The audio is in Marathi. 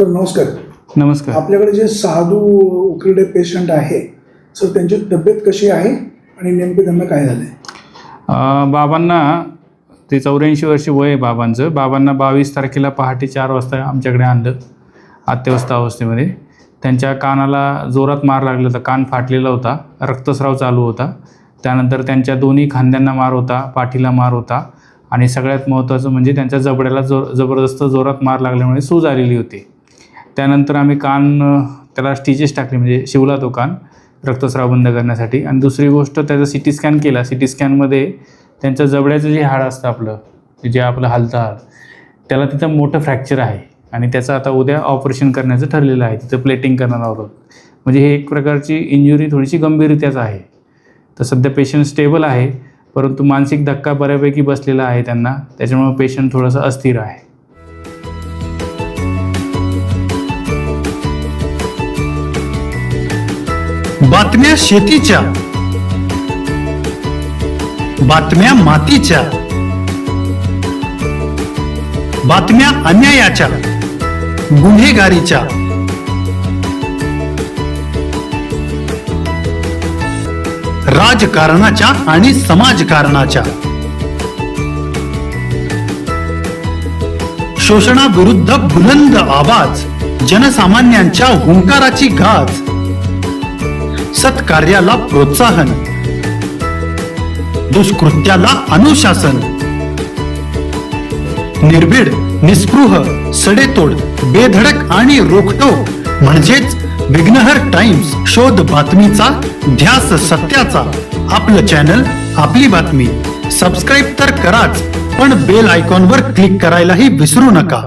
सर नमस्कार. नमस्कार. आपल्याकडे जे साधू उकिरडे पेशंट आहे सर, त्यांची तब्येत कशी आहे आणि नेमकं त्यांना काय झालं आहे? बाबांना ते 84 वर्ष वय आहे बाबांचं. बाबांना 22 तारखेला पहाटे 4 वाजता आमच्याकडे आणलं अत्यवस्थ अवस्थेमध्ये. त्यांच्या कानाला जोरात मार लागला होता, कान फाटलेला होता, रक्तस्राव चालू होता. त्यानंतर त्यांच्या दोन्ही खांद्यांना मार होता, पाठीला मार होता आणि सगळ्यात महत्त्वाचं म्हणजे त्यांच्या जबड्याला जबरदस्त जोरात मार लागल्यामुळे सूज आलेली होती. त्यानंतर आम्ही त्याला स्टिचेस टाकले, म्हणजे शिवला तो कान रक्तस्राव बंद करण्यासाठी. आणि दुसरी गोष्ट त्याचा CT स्कॅन केला. CT स्कॅनमध्ये त्यांच्या जबड्याचं जे हाड असतं आपलं, जे आपलं हलतं हाड, त्याला तिथं मोठं फ्रॅक्चर आहे आणि त्याचं आता उद्या ऑपरेशन करण्याचं ठरलेलं आहे. तिथं प्लेटिंग करणार आहोत. म्हणजे हे एक प्रकारची इंजुरी थोडीशी गंभीरतेच आहे. तर सध्या पेशंट स्टेबल आहे, परंतु मानसिक धक्का बऱ्यापैकी बसलेला आहे त्यांना, त्याच्यामुळे पेशंट थोडंसं अस्थिर आहे. बातम्या शेतीच्या, बातम्या मातीच्या, बातम्या अन्यायाच्या, गुन्हेगारीच्या, राजकारणाच्या आणि समाजकारणाच्या, शोषणाविरुद्ध बुलंद आवाज, जनसामान्यांच्या हुंकाराची गाज, सत्कार्याला प्रोत्साहन, दुष्कृत्याला अनुशासन, निर्भीड, निस्पृह, सडेतोड, बेधडक आणि रोखटोक म्हणजेच विघ्नहर टाइम्स. शोध बातमीचा, ध्यास सत्याचा. आपलं चॅनल, आपली बातमी. सबस्क्राईब तर कराच, पण बेल आयकॉनवर क्लिक करायलाही विसरू नका.